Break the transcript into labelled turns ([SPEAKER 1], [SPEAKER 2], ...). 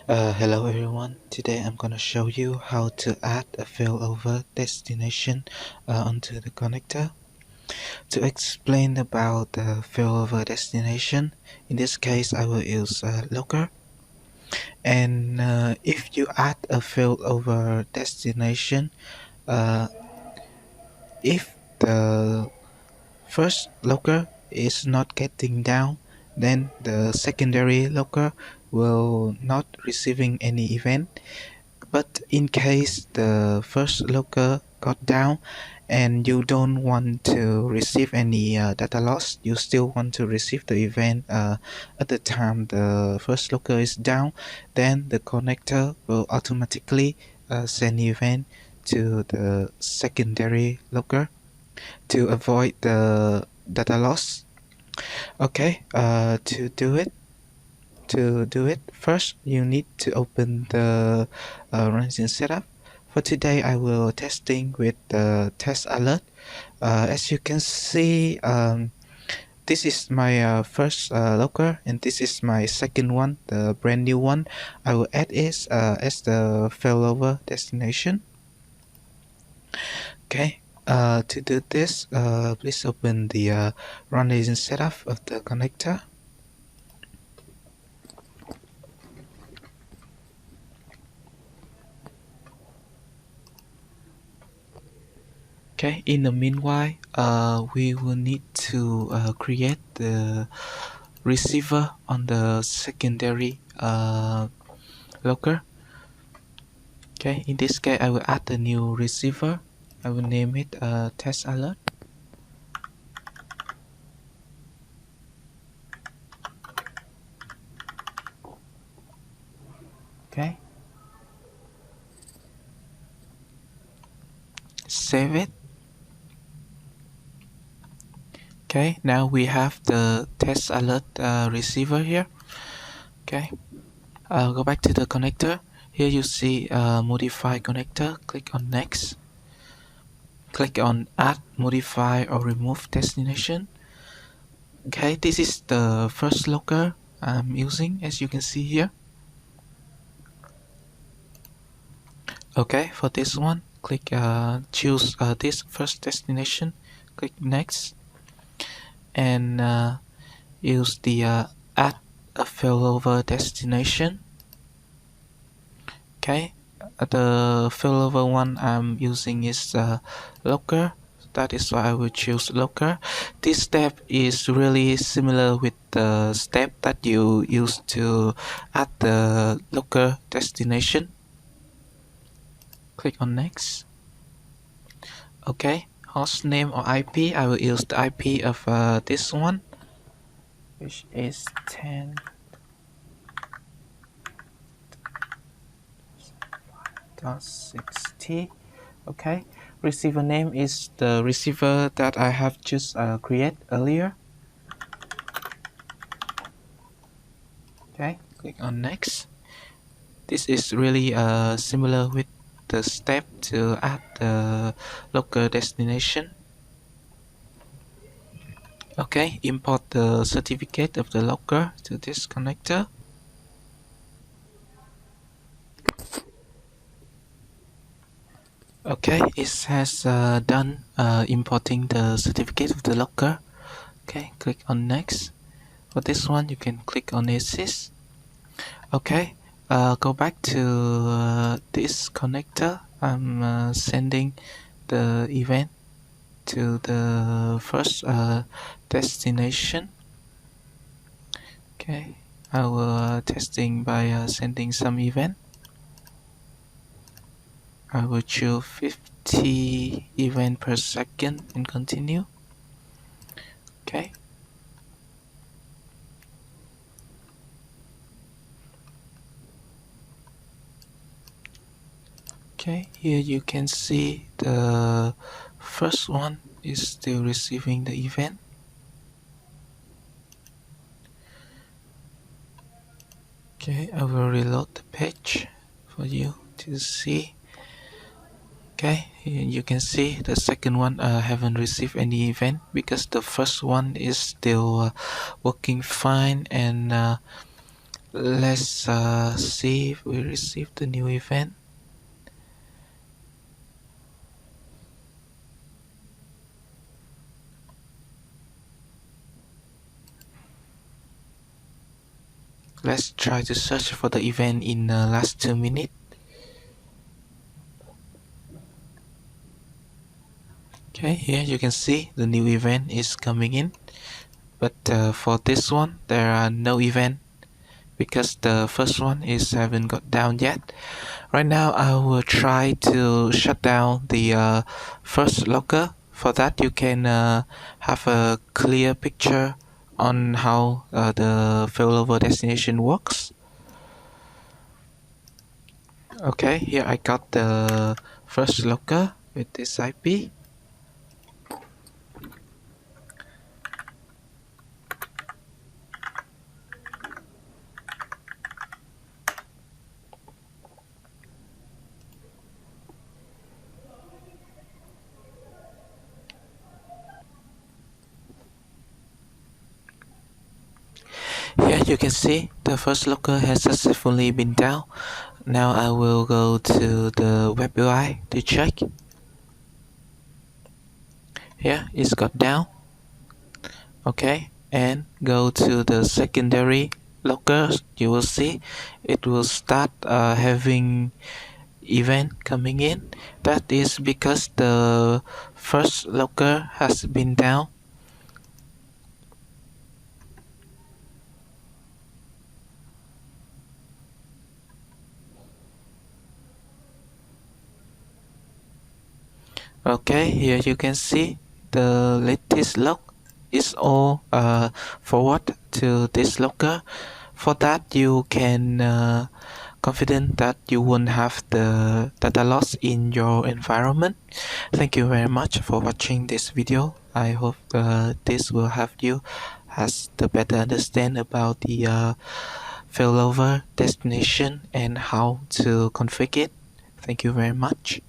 [SPEAKER 1] Hello everyone. Today I'm gonna show you how to add a failover destination onto the connector. To explain about the failover destination, in this case I will use Locker. And if you add a failover destination, uh, if the first locker is not getting down, then the secondary locker will not receiving any event. But in case the first locker got down and you don't want to receive any data loss, you still want to receive the event at the time the first locker is down, then the connector will automatically send event to the secondary locker to avoid the data loss. Okay, to do it, first you need to open the runtime setup. For today, I will testing with the test alert. As you can see, this is my first locker, and this is my second one, the brand new one. I will add it as the failover destination. Okay. To do this, please open the runtime setup of the connector. Okay, in the meanwhile, we will need to create the receiver on the secondary locker. Okay, in this case, I will add a new receiver. I will name it test alert. Okay, save it. Okay, now we have the test alert receiver here. Okay, go back to the connector. Here you see modify connector. Click on next. Click on add, modify, or remove destination. Okay, this is the first locker I'm using, as you can see here. Okay, for this one, click choose this first destination. Click next, and use the add a failover destination. Okay, the failover one I'm using is locker. That is why I will choose locker. This step is really similar with the step that you use to add the locker destination. Click on next. Okay, host name or IP, I will use the IP of this one, which is 10.60. Okay, receiver name is the receiver that I have just created earlier. Okay, click on next. This is really similar with the step to add the local destination. Okay, import the certificate of the locker to this connector. Okay, it has done importing the certificate of the locker. Okay, click on next. For this one, you can click on assist. Okay, go back to this connector. I'm sending the event to the first destination. Okay, I will testing by sending some event. I will choose 50 event per second and continue. Okay. Okay, here you can see the first one is still receiving the event. Okay, I will reload the page for you to see. Okay, here you can see the second one haven't received any event because the first one is still working fine, and Let's see if we received the new event. Let's try to search for the event in the last 2 minutes. Okay, here you can see the new event is coming in, but for this one there are no event because the first one is haven't got down yet. Right now I will try to shut down the first locker. For that you can have a clear picture on how the failover destination works. Okay, here I got the first locker with this IP. Here you can see the first locker has successfully been down. Now I will go to the web UI to check. Here it's got down. Okay, and go to the secondary locker. You will see it will start having event coming in. That is because the first locker has been down. Okay, here you can see the latest log is all forward to this locker. For that you can confident that you won't have the data loss in your environment. Thank you very much for watching this video. I hope this will help you as to better understand about the failover destination and how to configure it. Thank you very much.